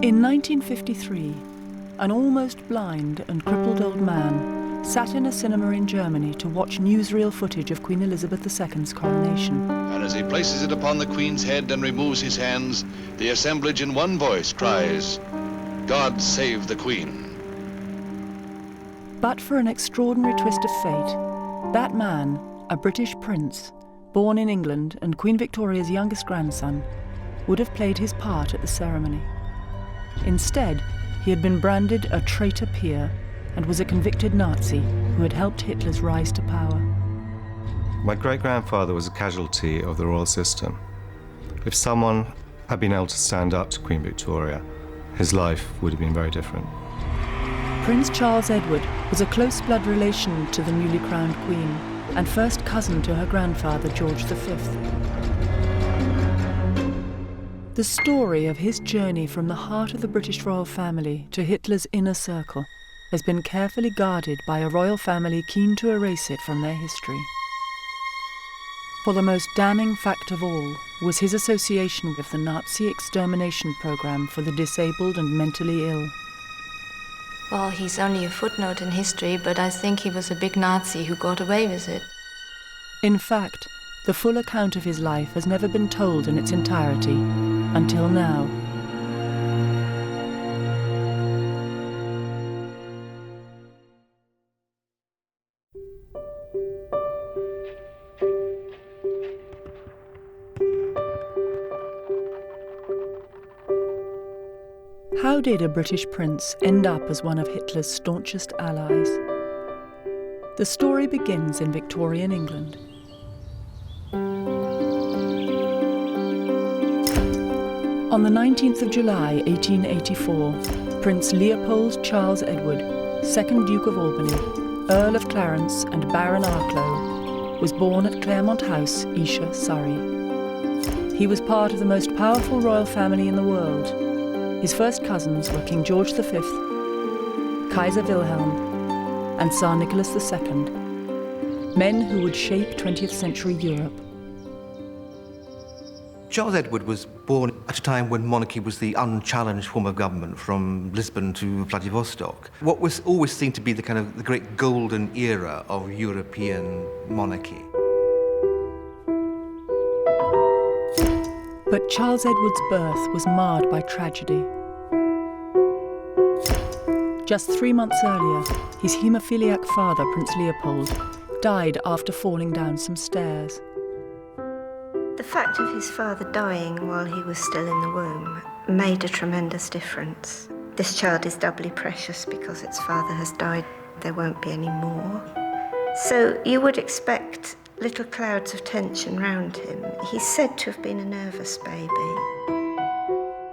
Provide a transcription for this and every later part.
In 1953, an almost blind and crippled old man sat in a cinema in Germany to watch newsreel footage of Queen Elizabeth II's coronation. And as he places it upon the Queen's head and removes his hands, the assemblage in one voice cries, "God save the Queen." But for an extraordinary twist of fate, that man, a British prince, born in England and Queen Victoria's youngest grandson, would have played his part at the ceremony. Instead, he had been branded a traitor peer and was a convicted Nazi who had helped Hitler's rise to power. My great-grandfather was a casualty of the royal system. If someone had been able to stand up to Queen Victoria, his life would have been very different. Prince Charles Edward was a close blood relation to the newly crowned Queen and first cousin to her grandfather, George V. The story of his journey from the heart of the British royal family to Hitler's inner circle has been carefully guarded by a royal family keen to erase it from their history. For the most damning fact of all was his association with the Nazi extermination program for the disabled and mentally ill. Well, he's only a footnote in history, but I think he was a big Nazi who got away with it. In fact, the full account of his life has never been told in its entirety, until now. How did a British prince end up as one of Hitler's staunchest allies? The story begins in Victorian England. On the 19th of July, 1884, Prince Leopold Charles Edward, 2nd Duke of Albany, Earl of Clarence and Baron Arklow, was born at Claremont House, Esher, Surrey. He was part of the most powerful royal family in the world. His first cousins were King George V, Kaiser Wilhelm, and Tsar Nicholas II, men who would shape 20th century Europe. Charles Edward was born at a time when monarchy was the unchallenged form of government from Lisbon to Vladivostok. What was always seen to be the great golden era of European monarchy. But Charles Edward's birth was marred by tragedy. Just 3 months earlier, his haemophiliac father, Prince Leopold, died after falling down some stairs. The fact of his father dying while he was still in the womb made a tremendous difference. This child is doubly precious because its father has died. There won't be any more. So you would expect little clouds of tension round him. He's said to have been a nervous baby.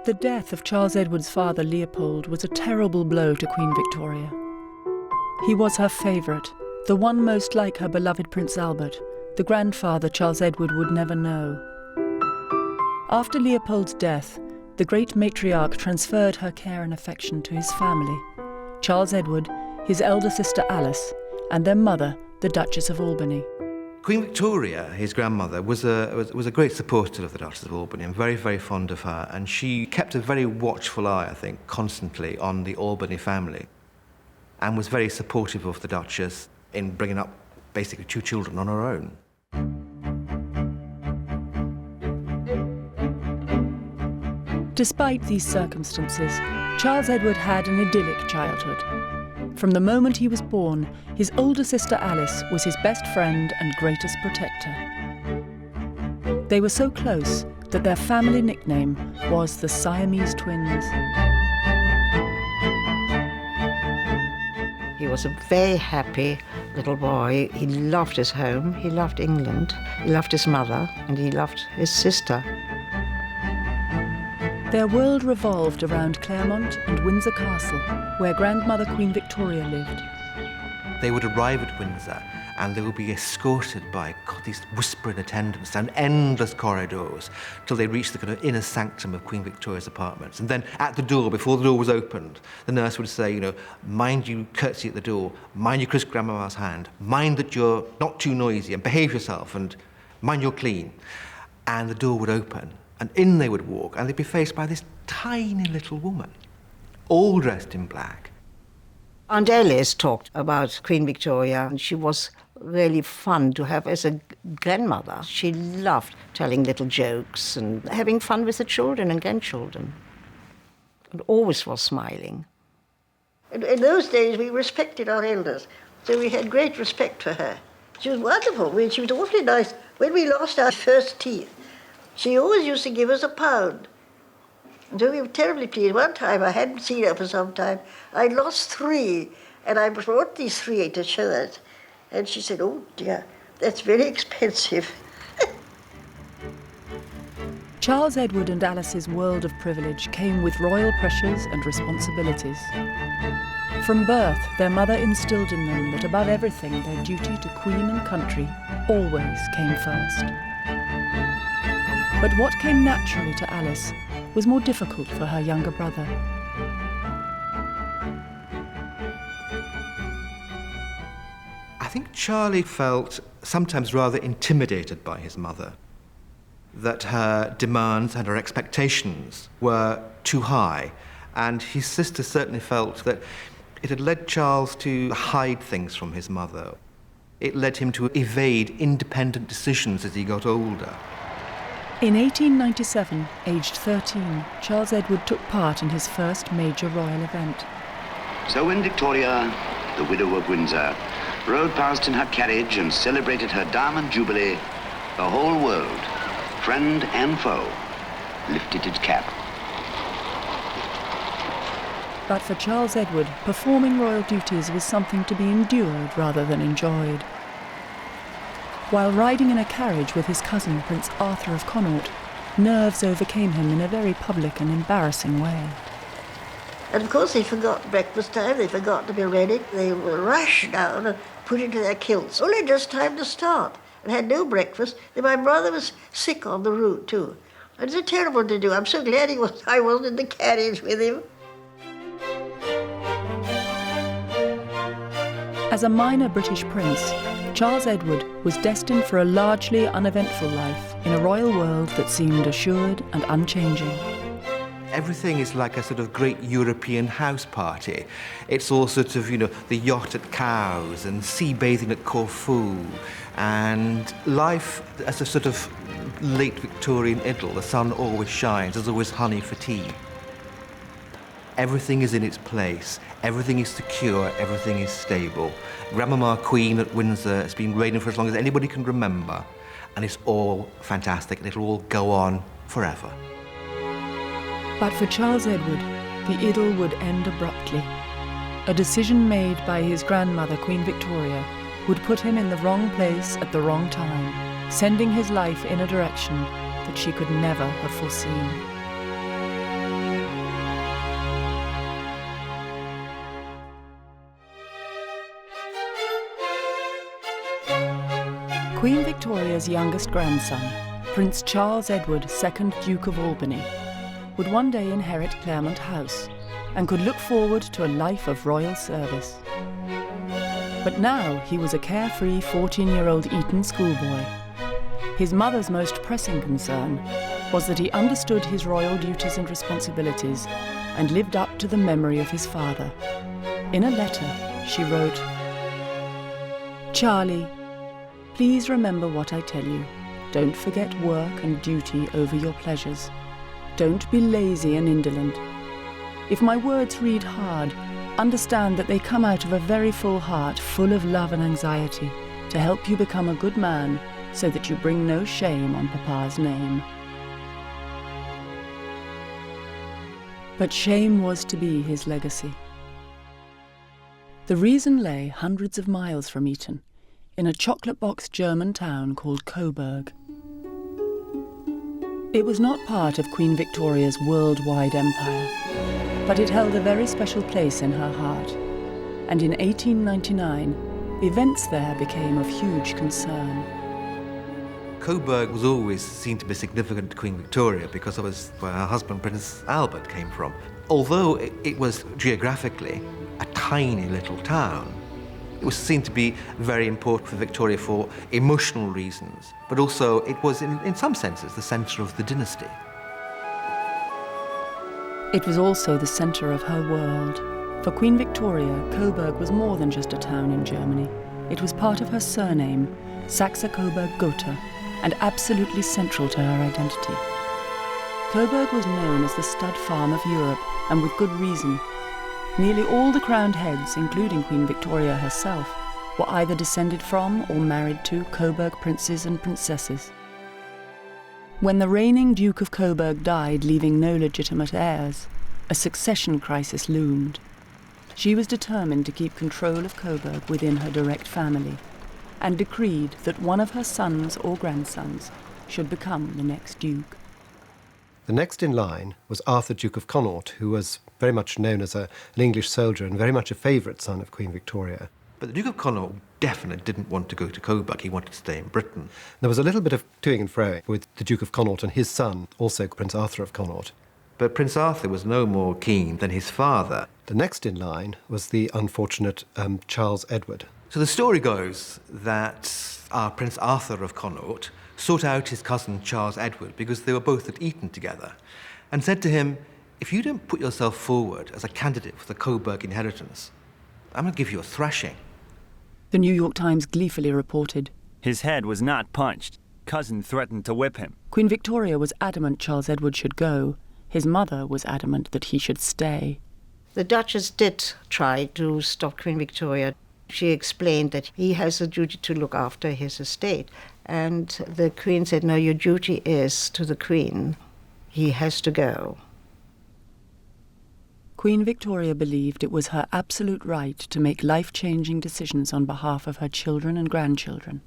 The death of Charles Edward's father, Leopold, was a terrible blow to Queen Victoria. He was her favourite, the one most like her beloved Prince Albert, the grandfather Charles Edward would never know. After Leopold's death, the great matriarch transferred her care and affection to his family, Charles Edward, his elder sister Alice, and their mother, the Duchess of Albany. Queen Victoria, his grandmother, was a great supporter of the Duchess of Albany and very, very fond of her. And she kept a very watchful eye, I think, constantly on the Albany family and was very supportive of the Duchess in bringing up basically 2 children on her own. Despite these circumstances, Charles Edward had an idyllic childhood. From the moment he was born, his older sister Alice was his best friend and greatest protector. They were so close that their family nickname was the Siamese Twins. He was a very happy little boy. He loved his home, he loved England, he loved his mother, and he loved his sister. Their world revolved around Claremont and Windsor Castle, where grandmother Queen Victoria lived. They would arrive at Windsor and they would be escorted by these whispering attendants down endless corridors till they reached the inner sanctum of Queen Victoria's apartments. And then at the door, before the door was opened, the nurse would say, mind you curtsy at the door, mind you kiss grandmama's hand, mind that you're not too noisy and behave yourself and mind you're clean. And the door would open And in they would walk, and they'd be faced by this tiny little woman, all dressed in black. Aunt Alice talked about Queen Victoria, and she was really fun to have as a grandmother. She loved telling little jokes and having fun with the children and grandchildren, and always was smiling. In those days, we respected our elders, so we had great respect for her. She was wonderful. She was awfully nice. When we lost our first teeth, she always used to give us £1. And so we were terribly pleased. One time, I hadn't seen her for some time. I lost 3, and I brought these 3 to church. And she said, "Oh dear, that's very expensive." Charles Edward and Alice's world of privilege came with royal pressures and responsibilities. From birth, their mother instilled in them that above everything, their duty to Queen and country always came first. But what came naturally to Alice was more difficult for her younger brother. I think Charlie felt sometimes rather intimidated by his mother, that her demands and her expectations were too high, and his sister certainly felt that it had led Charles to hide things from his mother. It led him to evade independent decisions as he got older. In 1897, aged 13, Charles Edward took part in his first major royal event. So when Victoria, the widow of Windsor, rode past in her carriage and celebrated her Diamond Jubilee, the whole world, friend and foe, lifted its cap. But for Charles Edward, performing royal duties was something to be endured rather than enjoyed. While riding in a carriage with his cousin, Prince Arthur of Connaught, nerves overcame him in a very public and embarrassing way. And of course they forgot breakfast time, they forgot to be ready. They would rush down and put into their kilts. Only just time to start, and had no breakfast. And my brother was sick on the route too. It was terrible to do. I'm so glad I wasn't in the carriage with him. As a minor British prince, Charles Edward was destined for a largely uneventful life in a royal world that seemed assured and unchanging. Everything is like a sort of great European house party. It's all sort of, the yacht at Cowes and sea bathing at Corfu, and life as a sort of late Victorian idyll. The sun always shines, there's always honey for tea. Everything is in its place, everything is secure, everything is stable. Grandmama Queen at Windsor has been reigning for as long as anybody can remember, and it's all fantastic, and it'll all go on forever. But for Charles Edward, the idyll would end abruptly. A decision made by his grandmother, Queen Victoria, would put him in the wrong place at the wrong time, sending his life in a direction that she could never have foreseen. Queen Victoria's youngest grandson, Prince Charles Edward, 2nd Duke of Albany, would one day inherit Claremont House and could look forward to a life of royal service. But now he was a carefree 14-year-old Eton schoolboy. His mother's most pressing concern was that he understood his royal duties and responsibilities and lived up to the memory of his father. In a letter, she wrote, "Charlie, please remember what I tell you. Don't forget work and duty over your pleasures. Don't be lazy and indolent. If my words read hard, understand that they come out of a very full heart, full of love and anxiety, to help you become a good man, so that you bring no shame on Papa's name." But shame was to be his legacy. The reason lay hundreds of miles from Eton, in a chocolate-box German town called Coburg. It was not part of Queen Victoria's worldwide empire, but it held a very special place in her heart, and in 1899, events there became of huge concern. Coburg was always seen to be significant to Queen Victoria because it was where her husband, Prince Albert, came from. Although it was geographically a tiny little town, It was seen to be very important for Victoria for emotional reasons, but also it was, in some senses, the centre of the dynasty. It was also the centre of her world. For Queen Victoria, Coburg was more than just a town in Germany. It was part of her surname, Saxe-Coburg-Gotha, and absolutely central to her identity. Coburg was known as the stud farm of Europe, and with good reason. Nearly all the crowned heads, including Queen Victoria herself, were either descended from or married to Coburg princes and princesses. When the reigning Duke of Coburg died, leaving no legitimate heirs, a succession crisis loomed. She was determined to keep control of Coburg within her direct family, and decreed that one of her sons or grandsons should become the next duke. The next in line was Arthur, Duke of Connaught, who was very much known as an English soldier and very much a favourite son of Queen Victoria. But the Duke of Connaught definitely didn't want to go to Coburg. He wanted to stay in Britain. There was a little bit of toing and froing with the Duke of Connaught and his son, also Prince Arthur of Connaught. But Prince Arthur was no more keen than his father. The next in line was the unfortunate Charles Edward. So the story goes that Prince Arthur of Connaught sought out his cousin Charles Edward because they were both at Eton together and said to him, if you don't put yourself forward as a candidate for the Coburg inheritance, I'm going to give you a thrashing. The New York Times gleefully reported, his head was not punched. Cousin threatened to whip him. Queen Victoria was adamant Charles Edward should go. His mother was adamant that he should stay. The Duchess did try to stop Queen Victoria. She explained that he has a duty to look after his estate. And the Queen said, no, your duty is to the Queen. He has to go. Queen Victoria believed it was her absolute right to make life-changing decisions on behalf of her children and grandchildren.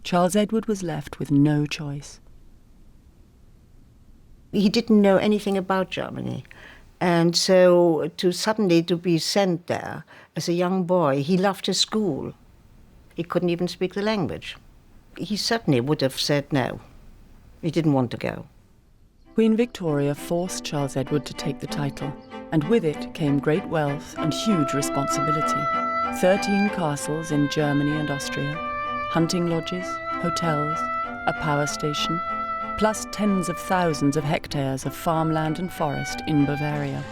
Charles Edward was left with no choice. He didn't know anything about Germany. And so suddenly to be sent there as a young boy, he loved his school. He couldn't even speak the language. He certainly would have said no. He didn't want to go. Queen Victoria forced Charles Edward to take the title, and with it came great wealth and huge responsibility. 13 castles in Germany and Austria, hunting lodges, hotels, a power station, plus tens of thousands of hectares of farmland and forest in Bavaria.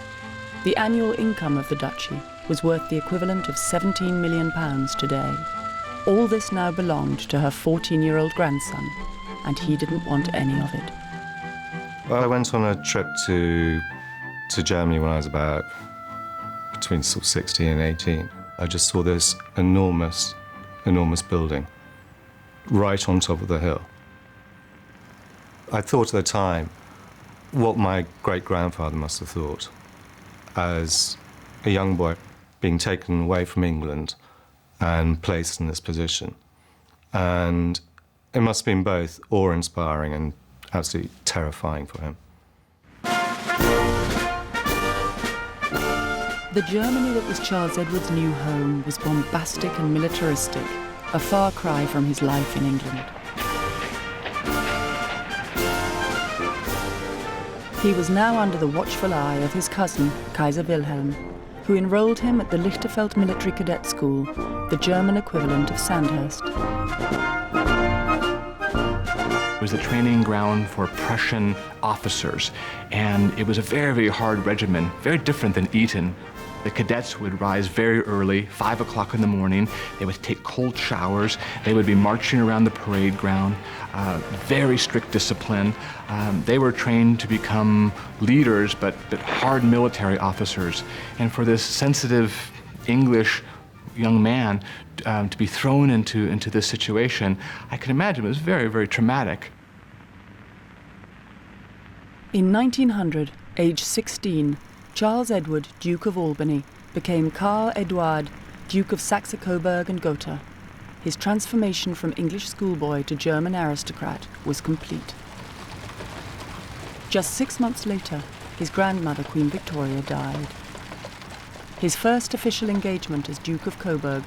The annual income of the duchy was worth the equivalent of £17 million today. All this now belonged to her 14-year-old grandson, and he didn't want any of it. Well, I went on a trip to Germany when I was about between 16 and 18. I just saw this enormous building right on top of the hill. I thought at the time what my great-grandfather must have thought as a young boy being taken away from England and placed in this position. And it must have been both awe-inspiring and absolutely terrifying for him. The Germany that was Charles Edward's new home was bombastic and militaristic, a far cry from his life in England. He was now under the watchful eye of his cousin, Kaiser Wilhelm, who enrolled him at the Lichterfeld Military Cadet School, the German equivalent of Sandhurst. It was the training ground for Prussian officers, and it was a very, very hard regimen, very different than Eton. The cadets would rise very early, 5 o'clock in the morning. They would take cold showers. They would be marching around the parade ground, very strict discipline. They were trained to become leaders, but hard military officers. And for this sensitive English young man to be thrown into this situation, I can imagine it was very, very traumatic. In 1900, age 16, Charles Edward, Duke of Albany, became Karl Eduard, Duke of Saxe-Coburg and Gotha. His transformation from English schoolboy to German aristocrat was complete. Just 6 months later, his grandmother, Queen Victoria, died. His first official engagement as Duke of Coburg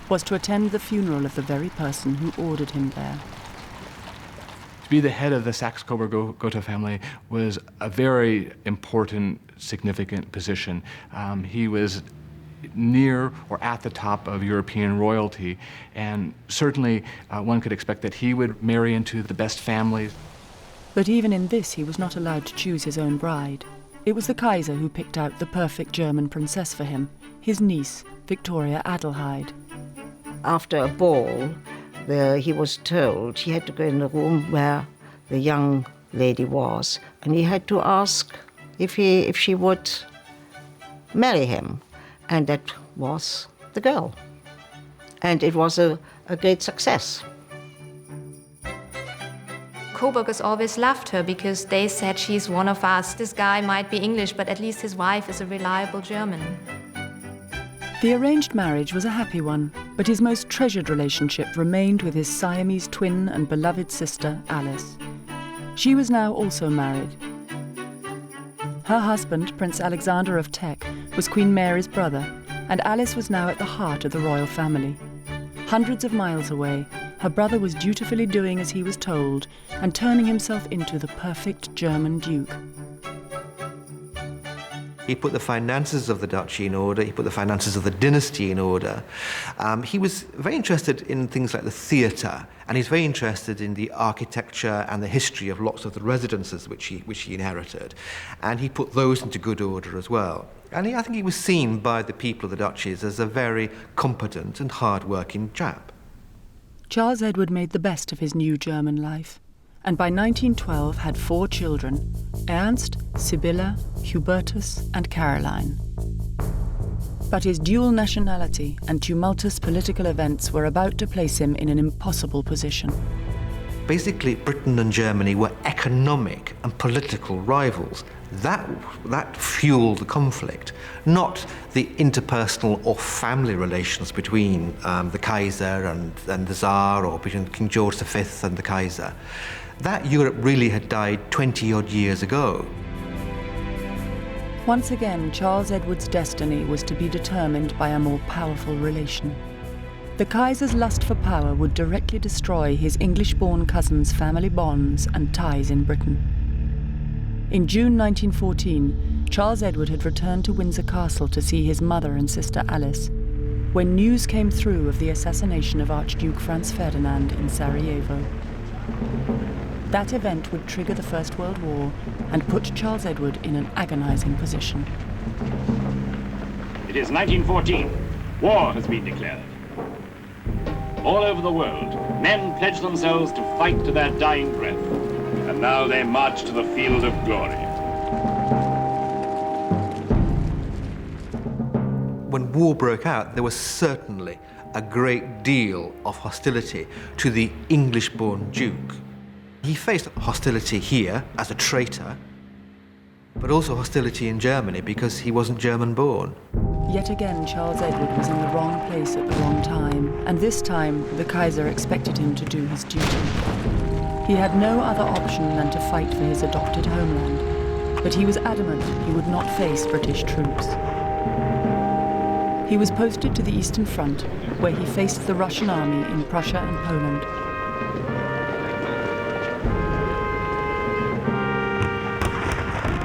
was to attend the funeral of the very person who ordered him there. To be the head of the Saxe-Coburg-Gotha family was a very important, significant position. He was near or at the top of European royalty, and certainly one could expect that he would marry into the best families. But even in this, he was not allowed to choose his own bride. It was the Kaiser who picked out the perfect German princess for him, his niece, Victoria Adelheid. After a ball, he was told he had to go in the room where the young lady was, and he had to ask if she would marry him. And that was the girl. And it was a great success. Coburg has always loved her because they said she's one of us. This guy might be English, but at least his wife is a reliable German. The arranged marriage was a happy one, but his most treasured relationship remained with his Siamese twin and beloved sister, Alice. She was now also married. Her husband, Prince Alexander of Teck, was Queen Mary's brother, and Alice was now at the heart of the royal family. Hundreds of miles away, her brother was dutifully doing as he was told and turning himself into the perfect German duke. He put the finances of the duchy in order, he put the finances of the dynasty in order. He was very interested in things like the theatre, and he's very interested in the architecture and the history of lots of the residences which he inherited. And he put those into good order as well. And I think he was seen by the people of the duchies as a very competent and hard-working chap. Charles Edward made the best of his new German life, and by 1912 had 4 children: Ernst, Sibylla, Hubertus and Caroline. But his dual nationality and tumultuous political events were about to place him in an impossible position. Basically, Britain and Germany were economic and political rivals. That fueled the conflict, not the interpersonal or family relations between the Kaiser and the Tsar, or between King George V and the Kaiser. That Europe really had died 20-odd years ago. Once again, Charles Edward's destiny was to be determined by a more powerful relation. The Kaiser's lust for power would directly destroy his English-born cousin's family bonds and ties in Britain. In June 1914, Charles Edward had returned to Windsor Castle to see his mother and sister Alice, when news came through of the assassination of Archduke Franz Ferdinand in Sarajevo. That event would trigger the First World War and put Charles Edward in an agonizing position. It is 1914. War has been declared. All over the world, men pledge themselves to fight to their dying breath. And now they march to the field of glory. When war broke out, there was certainly a great deal of hostility to the English-born Duke. He faced hostility here as a traitor, but also hostility in Germany because he wasn't German-born. Yet again, Charles Edward was in the wrong place at the wrong time, and this time the Kaiser expected him to do his duty. He had no other option than to fight for his adopted homeland, but he was adamant he would not face British troops. He was posted to the Eastern Front, where he faced the Russian army in Prussia and Poland.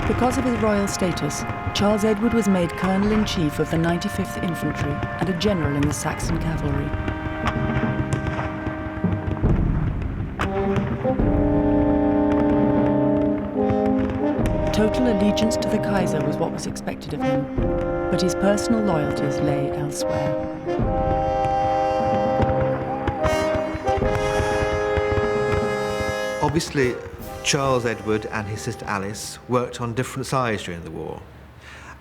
Because of his royal status, Charles Edward was made Colonel-in-Chief of the 95th Infantry and a general in the Saxon cavalry. Total allegiance to the Kaiser was what was expected of him, but his personal loyalties lay elsewhere. Obviously, Charles Edward and his sister Alice worked on different sides during the war.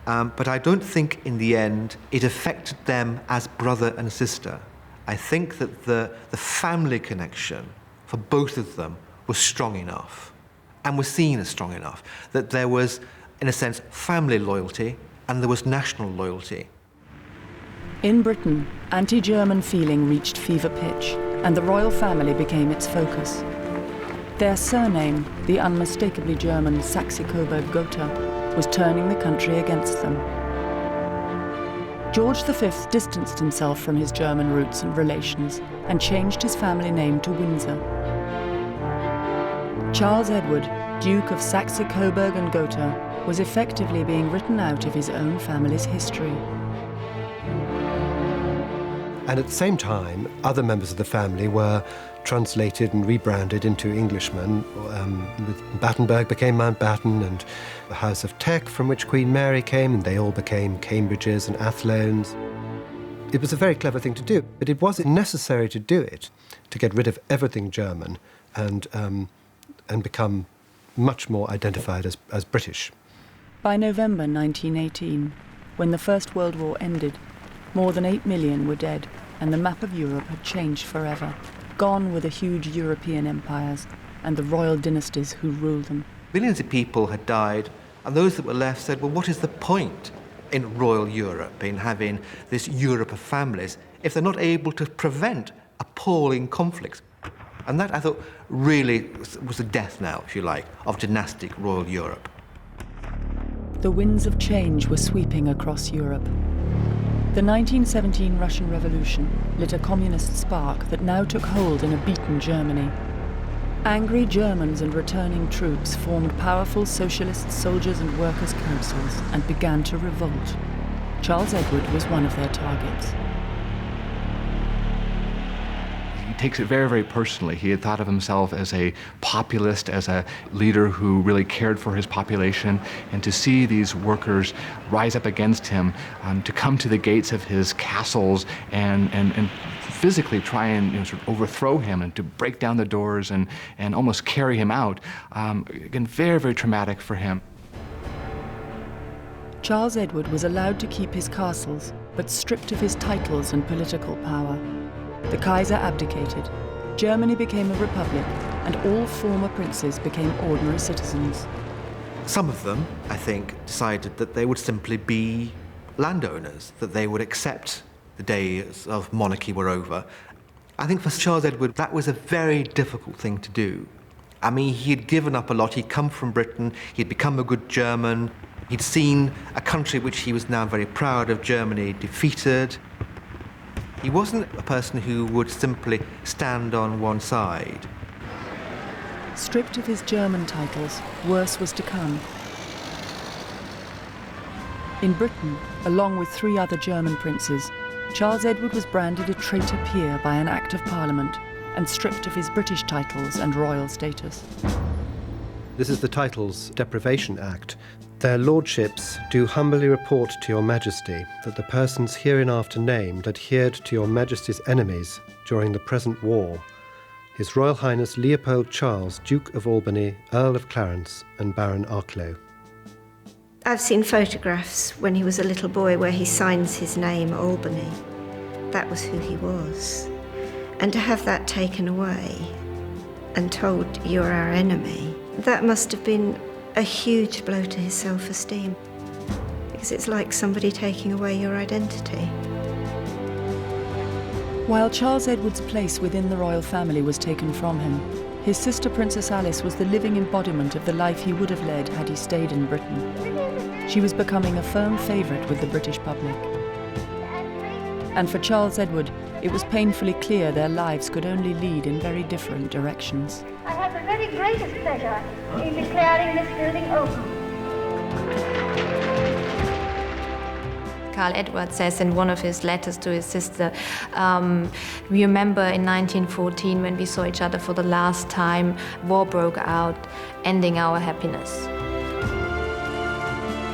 But I don't think in the end it affected them as brother and sister. I think that the family connection for both of them was strong enough and was seen as strong enough that there was, in a sense, family loyalty and there was national loyalty. In Britain, anti-German feeling reached fever pitch and the royal family became its focus. Their surname, the unmistakably German Saxe-Coburg-Gotha, was turning the country against them. George V distanced himself from his German roots and relations and changed his family name to Windsor. Charles Edward, Duke of Saxe-Coburg and Gotha, was effectively being written out of his own family's history. And at the same time, other members of the family were translated and rebranded into Englishmen. Battenberg became Mountbatten, and the House of Teck, from which Queen Mary came, and they all became Cambridges and Athlones. It was a very clever thing to do, but it wasn't necessary to do it to get rid of everything German and become much more identified as British. By November 1918, when the First World War ended, more than 8 million were dead, and the map of Europe had changed forever. Gone were the huge European empires and the royal dynasties who ruled them. Millions of people had died, and those that were left said, well, what is the point in royal Europe, in having this Europe of families, if they're not able to prevent appalling conflicts? And that, I thought, really was the death knell, if you like, of dynastic royal Europe. The winds of change were sweeping across Europe. The 1917 Russian Revolution lit a communist spark that now took hold in a beaten Germany. Angry Germans and returning troops formed powerful socialist soldiers and workers' councils and began to revolt. Charles Edward was one of their targets. He takes it very, very personally. He had thought of himself as a populist, as a leader who really cared for his population, and to see these workers rise up against him, to come to the gates of his castles and physically try and sort of overthrow him and to break down the doors and almost carry him out, again, very, very traumatic for him. Charles Edward was allowed to keep his castles, but stripped of his titles and political power. The Kaiser abdicated, Germany became a republic, and all former princes became ordinary citizens. Some of them, I think, decided that they would simply be landowners, that they would accept the days of monarchy were over. I think for Charles Edward, that was a very difficult thing to do. I mean, he had given up a lot. He'd come from Britain, he'd become a good German, he'd seen a country which he was now very proud of, Germany, defeated. He wasn't a person who would simply stand on one side. Stripped of his German titles, worse was to come. In Britain, along with 3 other German princes, Charles Edward was branded a traitor peer by an Act of Parliament and stripped of his British titles and royal status. This is the Titles Deprivation Act. Their lordships do humbly report to your majesty that the persons hereinafter named adhered to your majesty's enemies during the present war. His Royal Highness Leopold Charles, Duke of Albany, Earl of Clarence and Baron Arklow. I've seen photographs when he was a little boy where he signs his name Albany. That was who he was. And to have that taken away and told you're our enemy, that must have been a huge blow to his self-esteem, because it's like somebody taking away your identity. While Charles Edward's place within the royal family was taken from him, his sister Princess Alice was the living embodiment of the life he would have led had he stayed in Britain. She was becoming a firm favourite with the British public. And for Charles Edward, it was painfully clear their lives could only lead in very different directions. I have the very greatest pleasure in declaring this building open. Karl Edward says in one of his letters to his sister, we remember in 1914 when we saw each other for the last time, war broke out, ending our happiness.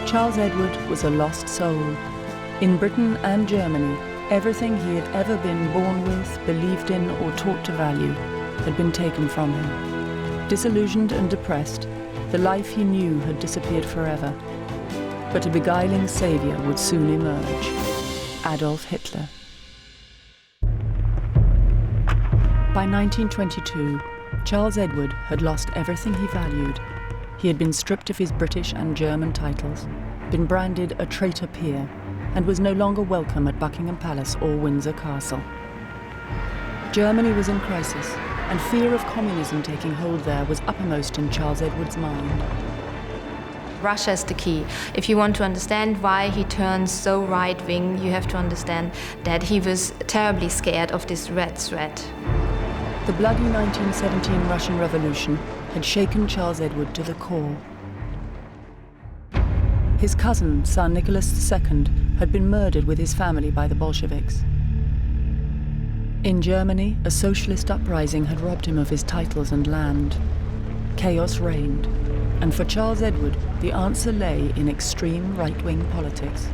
Charles Edward was a lost soul. In Britain and Germany, everything he had ever been born with, believed in, or taught to value had been taken from him. Disillusioned and depressed, the life he knew had disappeared forever. But a beguiling saviour would soon emerge: Adolf Hitler. By 1922, Charles Edward had lost everything he valued. He had been stripped of his British and German titles, been branded a traitor peer, and was no longer welcome at Buckingham Palace or Windsor Castle. Germany was in crisis, and fear of communism taking hold there was uppermost in Charles Edward's mind. Russia is the key. If you want to understand why he turned so right-wing, you have to understand that he was terribly scared of this red threat. The bloody 1917 Russian Revolution had shaken Charles Edward to the core. His cousin, Tsar Nicholas II, had been murdered with his family by the Bolsheviks. In Germany, a socialist uprising had robbed him of his titles and land. Chaos reigned, and for Charles Edward, the answer lay in extreme right-wing politics.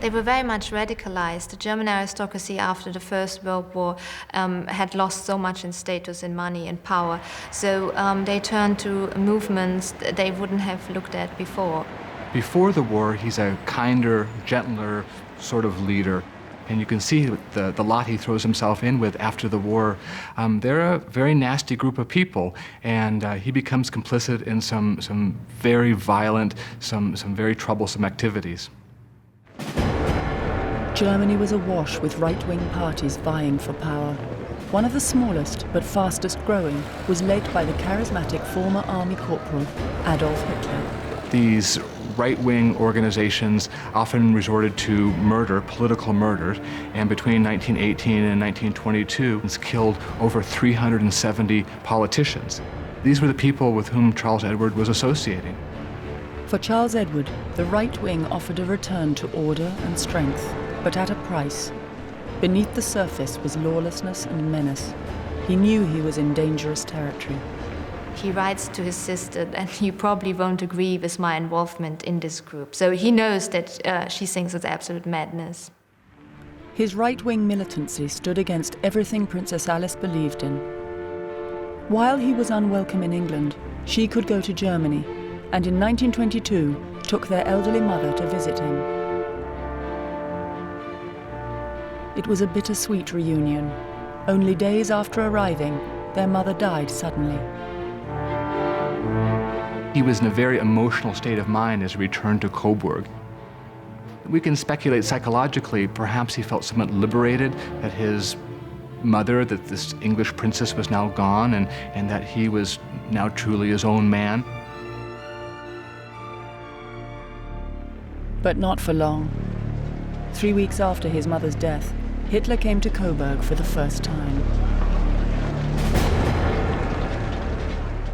They were very much radicalized. The German aristocracy after the First World War had lost so much in status, in money, and power. So they turned to movements they wouldn't have looked at before. Before the war, he's a kinder, gentler sort of leader. And you can see the lot he throws himself in with after the war. They're a very nasty group of people, and he becomes complicit in some very violent, some very troublesome activities. Germany was awash with right-wing parties vying for power. One of the smallest but fastest growing was led by the charismatic former army corporal Adolf Hitler. These right-wing organizations often resorted to murder, political murders, and between 1918 and 1922 killed over 370 politicians. These were the people with whom Charles Edward was associating. For Charles Edward, the right wing offered a return to order and strength, but at a price. Beneath the surface was lawlessness and menace. He knew he was in dangerous territory. He writes to his sister, and you probably won't agree with my involvement in this group. So he knows that she thinks it's absolute madness. His right-wing militancy stood against everything Princess Alice believed in. While he was unwelcome in England, she could go to Germany, and in 1922 took their elderly mother to visit him. It was a bittersweet reunion. Only days after arriving, their mother died suddenly. He was in a very emotional state of mind as he returned to Coburg. We can speculate psychologically, perhaps he felt somewhat liberated that his mother, that this English princess was now gone, and that he was now truly his own man. But not for long. 3 weeks after his mother's death, Hitler came to Coburg for the first time.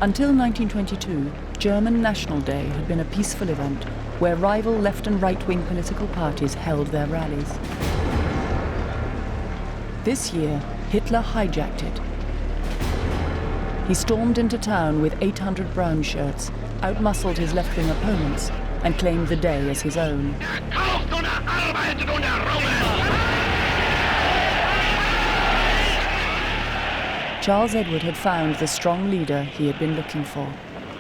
Until 1922, German National Day had been a peaceful event where rival left and right-wing political parties held their rallies. This year, Hitler hijacked it. He stormed into town with 800 brown shirts, outmuscled his left-wing opponents, and claimed the day as his own. Charles Edward had found the strong leader he had been looking for.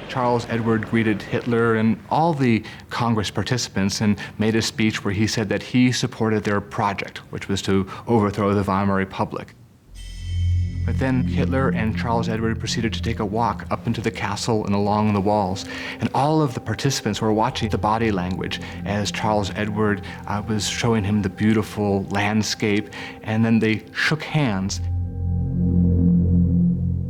Charles Edward greeted Hitler and all the Congress participants and made a speech where he said that he supported their project, which was to overthrow the Weimar Republic. But then Hitler and Charles Edward proceeded to take a walk up into the castle and along the walls. And all of the participants were watching the body language as Charles Edward was showing him the beautiful landscape, and then they shook hands.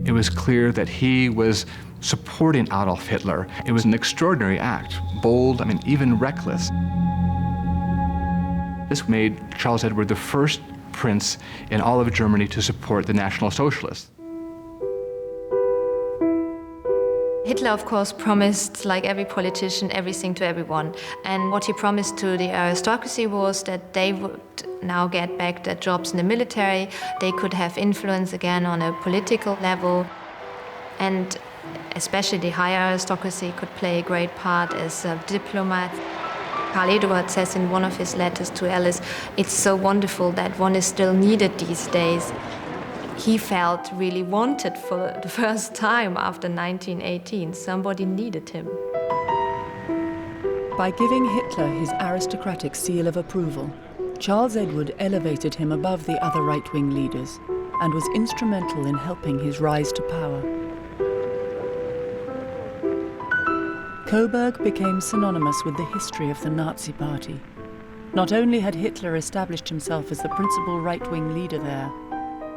It was clear that he was supporting Adolf Hitler. It was an extraordinary act, bold, even reckless. This made Charles Edward the first prince in all of Germany to support the National Socialists. Hitler, of course, promised, like every politician, everything to everyone. And what he promised to the aristocracy was that they would now get back their jobs in the military, they could have influence again on a political level, and especially the higher aristocracy could play a great part as a diplomat. Karl Eduard says in one of his letters to Alice, it's so wonderful that one is still needed these days. He felt really wanted for the first time after 1918. Somebody needed him. By giving Hitler his aristocratic seal of approval, Charles Edward elevated him above the other right-wing leaders and was instrumental in helping his rise to power. Coburg became synonymous with the history of the Nazi Party. Not only had Hitler established himself as the principal right-wing leader there,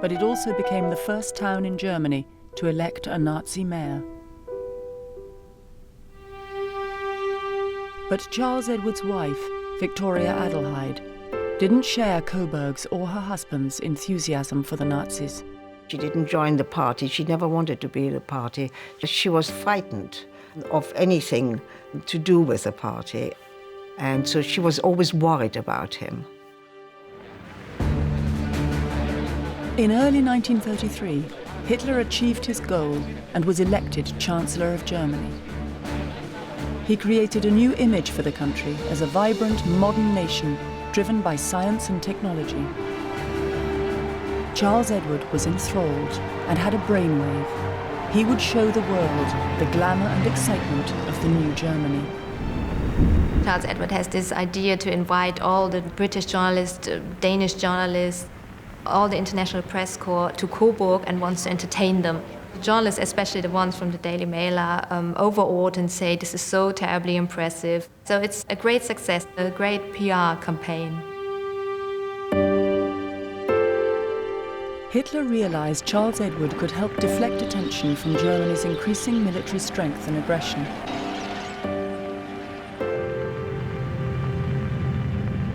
but it also became the first town in Germany to elect a Nazi mayor. But Charles Edward's wife, Victoria Adelheid, didn't share Coburg's or her husband's enthusiasm for the Nazis. She didn't join the party. She never wanted to be in the party. She was frightened of anything to do with the party, and so she was always worried about him. In early 1933, Hitler achieved his goal and was elected Chancellor of Germany. He created a new image for the country as a vibrant, modern nation driven by science and technology. Charles Edward was enthralled and had a brainwave. He would show the world the glamour and excitement of the new Germany. Charles Edward has this idea to invite all the British journalists, Danish journalists, all the international press corps to Coburg and wants to entertain them. The journalists, especially the ones from the Daily Mail, are overawed and say this is so terribly impressive. So it's a great success, a great PR campaign. Hitler realized Charles Edward could help deflect attention from Germany's increasing military strength and aggression.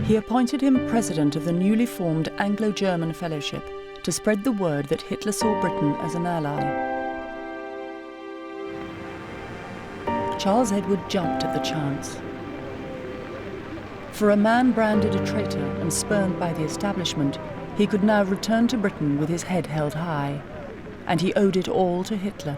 He appointed him president of the newly formed Anglo-German Fellowship to spread the word that Hitler saw Britain as an ally. Charles Edward jumped at the chance. For a man branded a traitor and spurned by the establishment, he could now return to Britain with his head held high, and he owed it all to Hitler.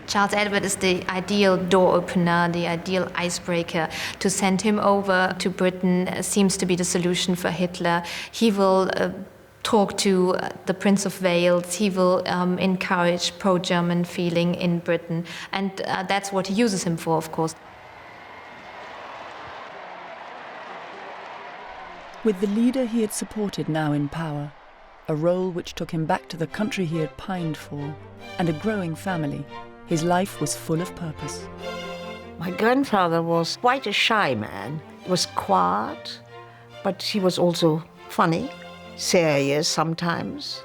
Charles Edward is the ideal door opener, the ideal icebreaker. To send him over to Britain seems to be the solution for Hitler. He will talk to the Prince of Wales. He will encourage pro-German feeling in Britain. And that's what he uses him for, of course. With the leader he had supported now in power, a role which took him back to the country he had pined for, and a growing family, his life was full of purpose. My grandfather was quite a shy man. He was quiet, but he was also funny, serious sometimes.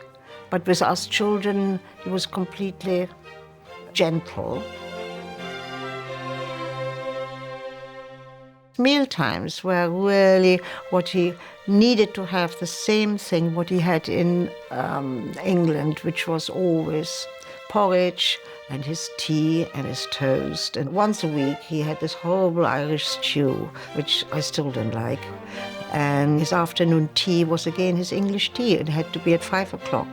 But with us children, he was completely gentle. Meal times were really what he needed to have, the same thing what he had in England, which was always porridge and his tea and his toast. And once a week he had this horrible Irish stew, which I still don't like. And his afternoon tea was again his English tea. It had to be at 5 o'clock.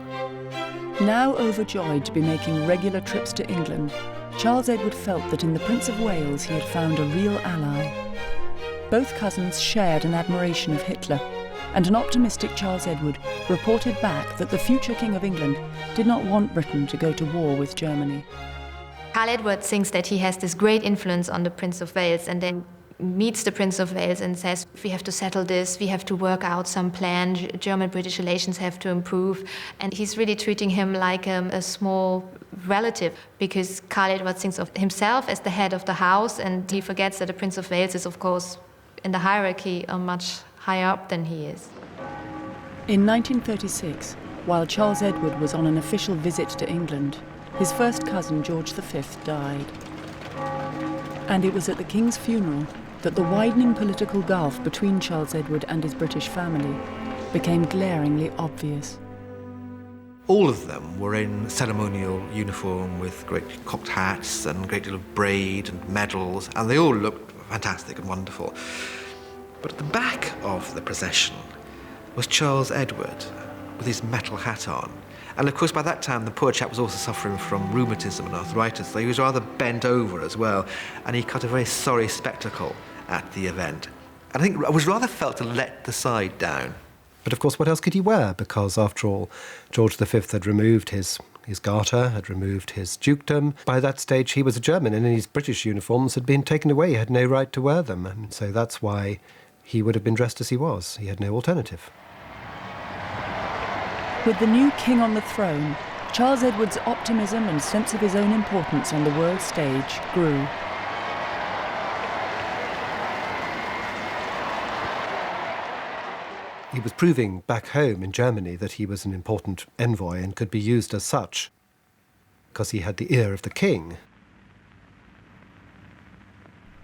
Now overjoyed to be making regular trips to England, Charles Edward felt that in the Prince of Wales he had found a real ally. Both cousins shared an admiration of Hitler, and an optimistic Charles Edward reported back that the future King of England did not want Britain to go to war with Germany. Karl Edward thinks that he has this great influence on the Prince of Wales, and then meets the Prince of Wales and says, we have to settle this, we have to work out some plan, German-British relations have to improve. And he's really treating him like a small relative, because Karl Edward thinks of himself as the head of the house, and he forgets that the Prince of Wales is, of course, in the hierarchy much higher up than he is. In 1936, while Charles Edward was on an official visit to England, his first cousin, George V, died. And it was at the King's funeral that the widening political gulf between Charles Edward and his British family became glaringly obvious. All of them were in ceremonial uniform with great cocked hats and a great deal of braid and medals, and they all looked fantastic and wonderful. But at the back of the procession was Charles Edward with his metal hat on. And of course, by that time, the poor chap was also suffering from rheumatism and arthritis, so he was rather bent over as well, and he cut a very sorry spectacle at the event. And I think I was rather felt to let the side down. But of course, what else could he wear? Because after all, George V had removed his garter, had removed his dukedom. By that stage, he was a German, and his British uniforms had been taken away. He had no right to wear them. And so that's why he would have been dressed as he was. He had no alternative. With the new king on the throne, Charles Edward's optimism and sense of his own importance on the world stage grew. He was proving back home in Germany that he was an important envoy and could be used as such, because he had the ear of the king.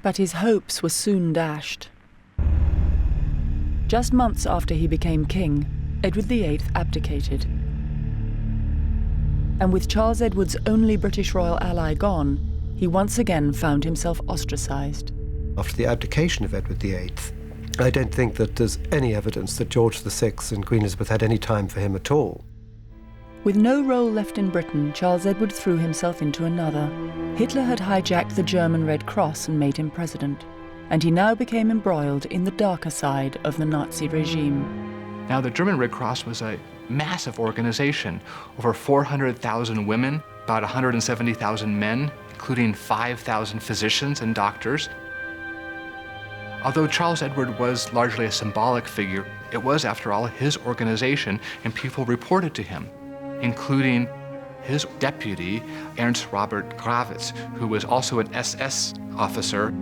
But his hopes were soon dashed. Just months after he became king, Edward VIII abdicated. And with Charles Edward's only British royal ally gone, he once again found himself ostracised. After the abdication of Edward VIII, I don't think that there's any evidence that George VI and Queen Elizabeth had any time for him at all. With no role left in Britain, Charles Edward threw himself into another. Hitler had hijacked the German Red Cross and made him president, and he now became embroiled in the darker side of the Nazi regime. Now, the German Red Cross was a massive organization. Over 400,000 women, about 170,000 men, including 5,000 physicians and doctors. Although Charles Edward was largely a symbolic figure, it was, after all, his organization, and people reported to him, including his deputy, Ernst Robert Grawitz, who was also an SS officer.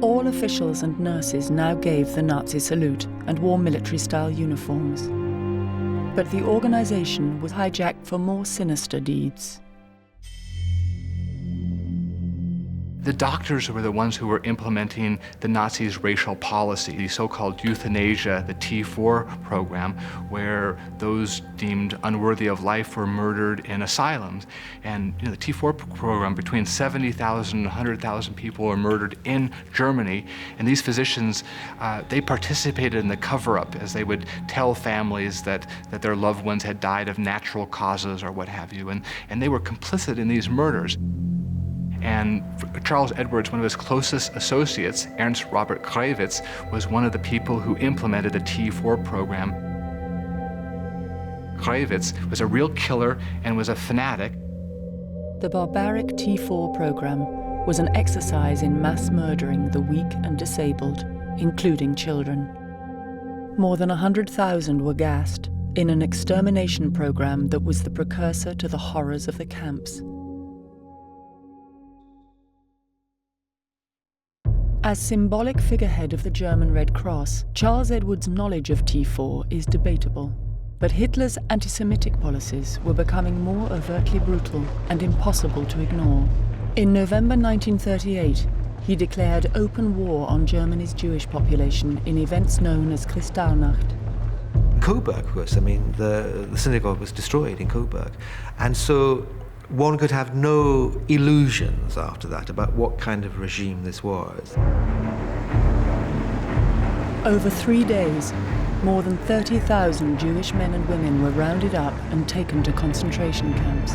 All officials and nurses now gave the Nazi salute and wore military-style uniforms. But the organization was hijacked for more sinister deeds. The doctors were the ones who were implementing the Nazis' racial policy, the so-called euthanasia, the T4 program, where those deemed unworthy of life were murdered in asylums. And the T4 program, between 70,000 and 100,000 people were murdered in Germany. And these physicians, they participated in the cover-up, as they would tell families that their loved ones had died of natural causes or what have you. And they were complicit in these murders. And Charles Edwards, one of his closest associates, Ernst Robert Grawitz, was one of the people who implemented the T4 program. Grawitz was a real killer and was a fanatic. The barbaric T4 program was an exercise in mass murdering the weak and disabled, including children. More than 100,000 were gassed in an extermination program that was the precursor to the horrors of the camps. As symbolic figurehead of the German Red Cross, Charles Edward's knowledge of T4 is debatable. But Hitler's anti-Semitic policies were becoming more overtly brutal and impossible to ignore. In November 1938, he declared open war on Germany's Jewish population in events known as Kristallnacht. Coburg, of course, the synagogue was destroyed in Coburg. And so one could have no illusions after that about what kind of regime this was. Over 3 days, more than 30,000 Jewish men and women were rounded up and taken to concentration camps.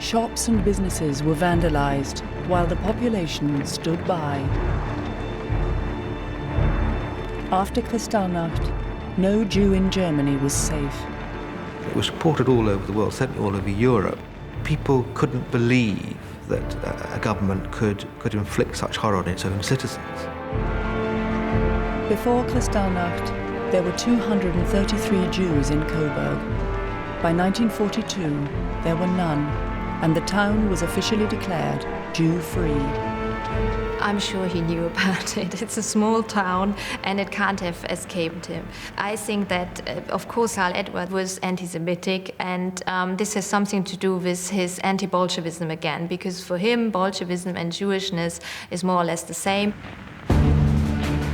Shops and businesses were vandalized while the population stood by. After Kristallnacht, no Jew in Germany was safe. It was reported all over the world, certainly all over Europe. People couldn't believe that a government could inflict such horror on its own citizens. Before Kristallnacht, there were 233 Jews in Coburg. By 1942, there were none, and the town was officially declared Jew-free. I'm sure he knew about it. It's a small town and it can't have escaped him. I think that, of course, Charles Edward was anti-Semitic, and this has something to do with his anti-Bolshevism again, because for him, Bolshevism and Jewishness is more or less the same.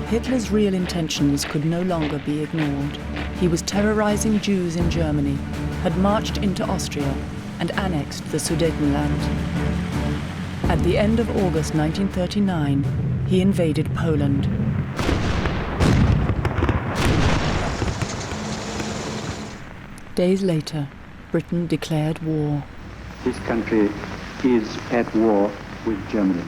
Hitler's real intentions could no longer be ignored. He was terrorizing Jews in Germany, had marched into Austria, and annexed the Sudetenland. At the end of August 1939, he invaded Poland. Days later, Britain declared war. This country is at war with Germany.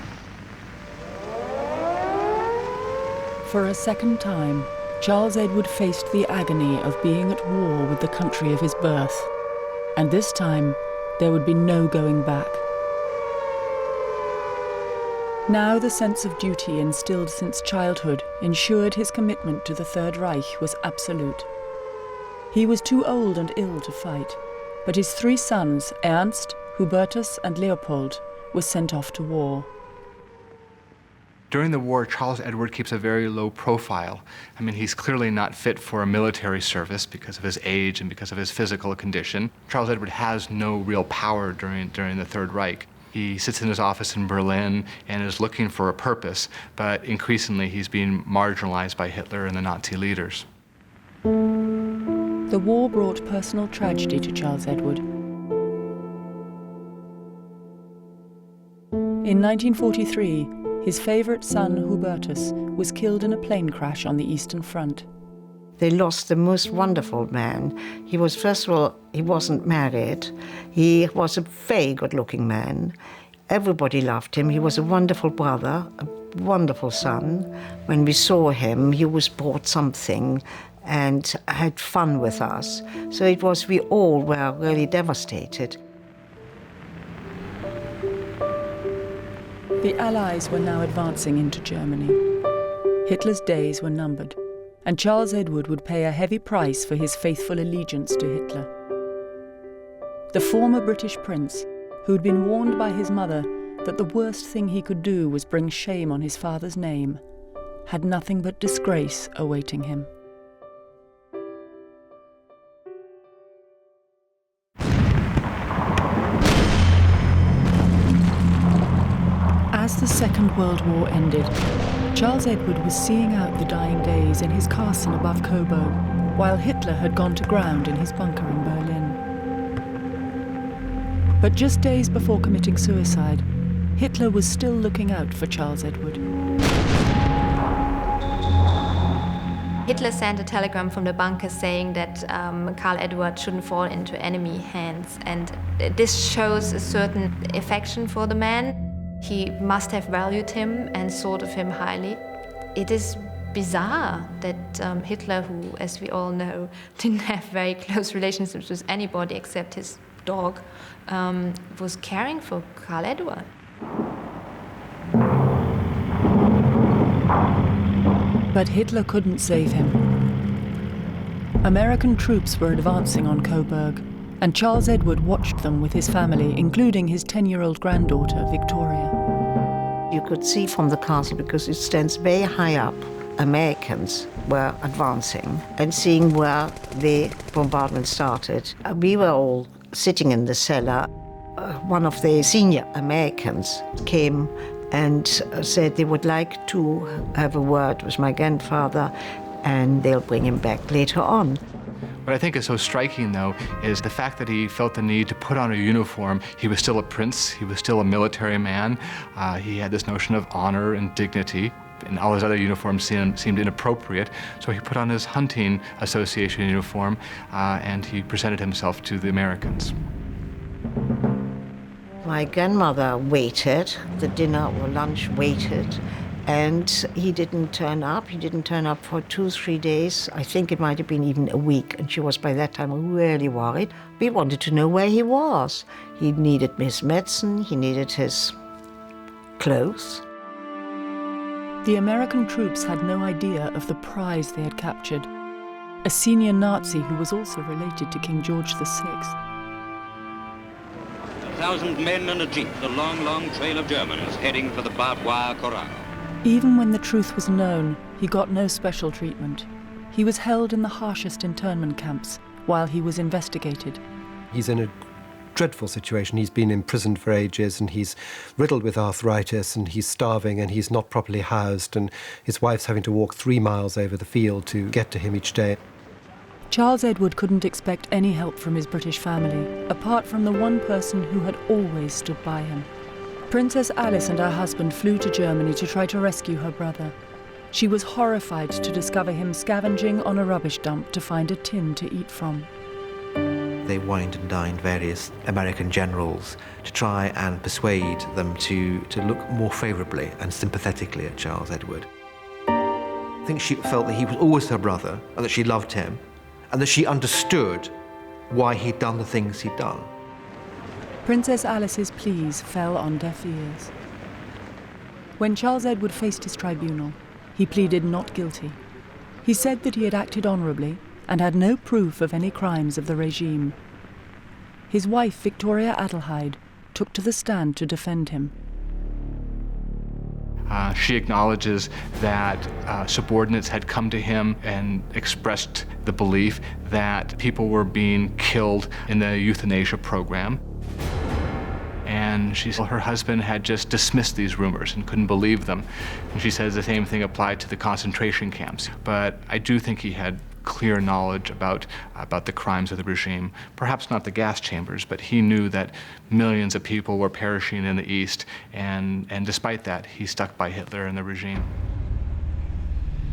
For a second time, Charles Edward faced the agony of being at war with the country of his birth. And this time, there would be no going back. Now the sense of duty instilled since childhood ensured his commitment to the Third Reich was absolute. He was too old and ill to fight, but his 3 sons, Ernst, Hubertus and Leopold, were sent off to war. During the war, Charles Edward keeps a very low profile. I mean, he's clearly not fit for a military service because of his age and because of his physical condition. Charles Edward has no real power during the Third Reich. He sits in his office in Berlin and is looking for a purpose, but increasingly he's being marginalized by Hitler and the Nazi leaders. The war brought personal tragedy to Charles Edward. In 1943, his favourite son, Hubertus, was killed in a plane crash on the Eastern Front. They lost the most wonderful man. He was, first of all, he wasn't married. He was a very good-looking man. Everybody loved him. He was a wonderful brother, a wonderful son. When we saw him, he always brought something and had fun with us. So it was, we all were really devastated. The Allies were now advancing into Germany. Hitler's days were numbered, and Charles Edward would pay a heavy price for his faithful allegiance to Hitler. The former British prince, who'd been warned by his mother that the worst thing he could do was bring shame on his father's name, had nothing but disgrace awaiting him. As the Second World War ended, Charles Edward was seeing out the dying days in his castle above Coburg, while Hitler had gone to ground in his bunker in Berlin. But just days before committing suicide, Hitler was still looking out for Charles Edward. Hitler sent a telegram from the bunker saying that Karl Edward shouldn't fall into enemy hands, and this shows a certain affection for the man. He must have valued him and thought of him highly. It is bizarre that Hitler, who, as we all know, didn't have very close relationships with anybody except his dog, was caring for Karl Edward. But Hitler couldn't save him. American troops were advancing on Coburg, and Charles Edward watched them with his family, including his 10-year-old granddaughter, Victoria. You could see from the castle, because it stands very high up, Americans were advancing and seeing where the bombardment started. We were all sitting in the cellar. One of the senior Americans came and said they would like to have a word with my grandfather, and they'll bring him back later on. What I think is so striking, though, is the fact that he felt the need to put on a uniform. He was still a prince, he was still a military man. He had this notion of honor and dignity, and all his other uniforms seemed inappropriate. So he put on his hunting association uniform, and he presented himself to the Americans. My grandmother waited, the dinner or lunch waited, and he didn't turn up. He didn't turn up for 2-3 days. I think it might have been even a week, and she was by that time really worried. We wanted to know where he was. He needed his medicine, he needed his clothes. The American troops had no idea of the prize they had captured, a senior Nazi who was also related to King George VI. 1,000 men and a jeep, the long, long trail of Germans heading for the barbed wire corral. Even when the truth was known, he got no special treatment. He was held in the harshest internment camps while he was investigated. He's in a dreadful situation. He's been imprisoned for ages, and he's riddled with arthritis, and he's starving, and he's not properly housed, and his wife's having to walk 3 miles over the field to get to him each day. Charles Edward couldn't expect any help from his British family, apart from the one person who had always stood by him. Princess Alice and her husband flew to Germany to try to rescue her brother. She was horrified to discover him scavenging on a rubbish dump to find a tin to eat from. They wined and dined various American generals to try and persuade them to look more favourably and sympathetically at Charles Edward. I think she felt that he was always her brother, and that she loved him, and that she understood why he'd done the things he'd done. Princess Alice's pleas fell on deaf ears. When Charles Edward faced his tribunal, he pleaded not guilty. He said that he had acted honourably and had no proof of any crimes of the regime. His wife, Victoria Adelheid, took to the stand to defend him. She acknowledges that subordinates had come to him and expressed the belief that people were being killed in the euthanasia program. And she said her husband had just dismissed these rumors and couldn't believe them. And she says the same thing applied to the concentration camps. But I do think he had clear knowledge about the crimes of the regime. Perhaps not the gas chambers, but he knew that millions of people were perishing in the East, and despite that, he stuck by Hitler and the regime.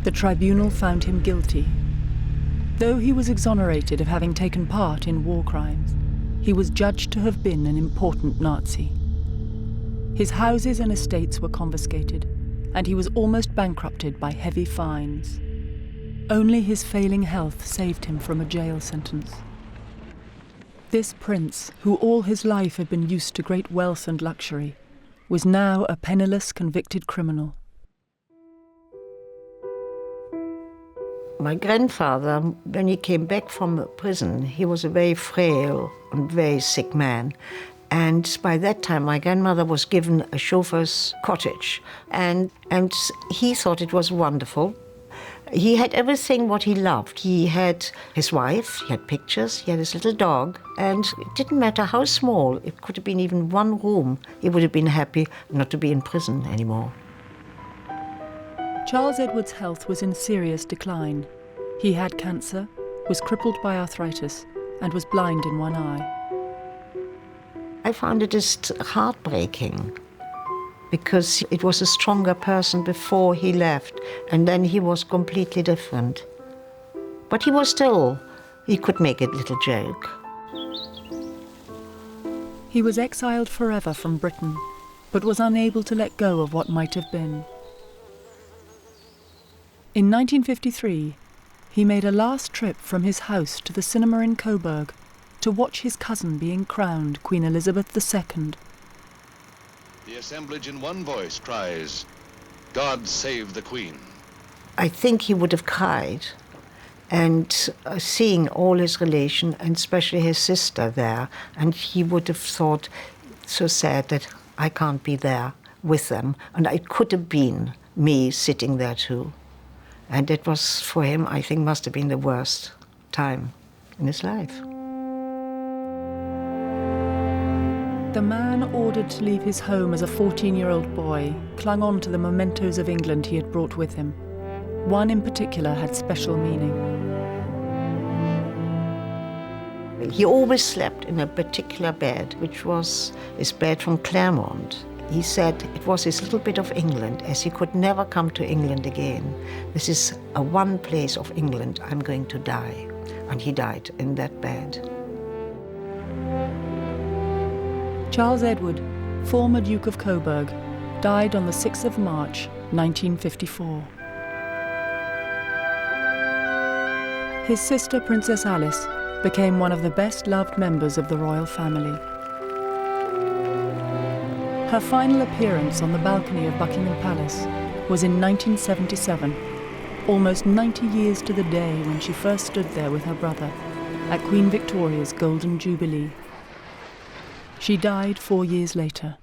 The tribunal found him guilty. Though he was exonerated of having taken part in war crimes, he was judged to have been an important Nazi. His houses and estates were confiscated, and he was almost bankrupted by heavy fines. Only his failing health saved him from a jail sentence. This prince, who all his life had been used to great wealth and luxury, was now a penniless, convicted criminal. My grandfather, when he came back from prison, he was a very frail and very sick man. And by that time, my grandmother was given a chauffeur's cottage. And he thought it was wonderful. He had everything what he loved. He had his wife, he had pictures, he had his little dog. And it didn't matter how small, it could have been even one room. He would have been happy not to be in prison anymore. Charles Edward's health was in serious decline. He had cancer, was crippled by arthritis, and was blind in one eye. I found it just heartbreaking, because it was a stronger person before he left, and then he was completely different. But he could make a little joke. He was exiled forever from Britain, but was unable to let go of what might have been. In 1953, he made a last trip from his house to the cinema in Coburg to watch his cousin being crowned Queen Elizabeth II. The assemblage in one voice cries, "God save the Queen." I think he would have cried, and seeing all his relation, and especially his sister there, and he would have thought, so sad that I can't be there with them, and it could have been me sitting there too. And it was, for him, I think, must have been the worst time in his life. The man ordered to leave his home as a 14-year-old boy clung on to the mementos of England he had brought with him. One in particular had special meaning. He always slept in a particular bed, which was his bed from Claremont. He said it was his little bit of England, as he could never come to England again. This is a one place of England I'm going to die. And he died in that bed. Charles Edward, former Duke of Coburg, died on the 6th of March, 1954. His sister, Princess Alice, became one of the best-loved members of the royal family. Her final appearance on the balcony of Buckingham Palace was in 1977, almost 90 years to the day when she first stood there with her brother at Queen Victoria's Golden Jubilee. She died 4 years later.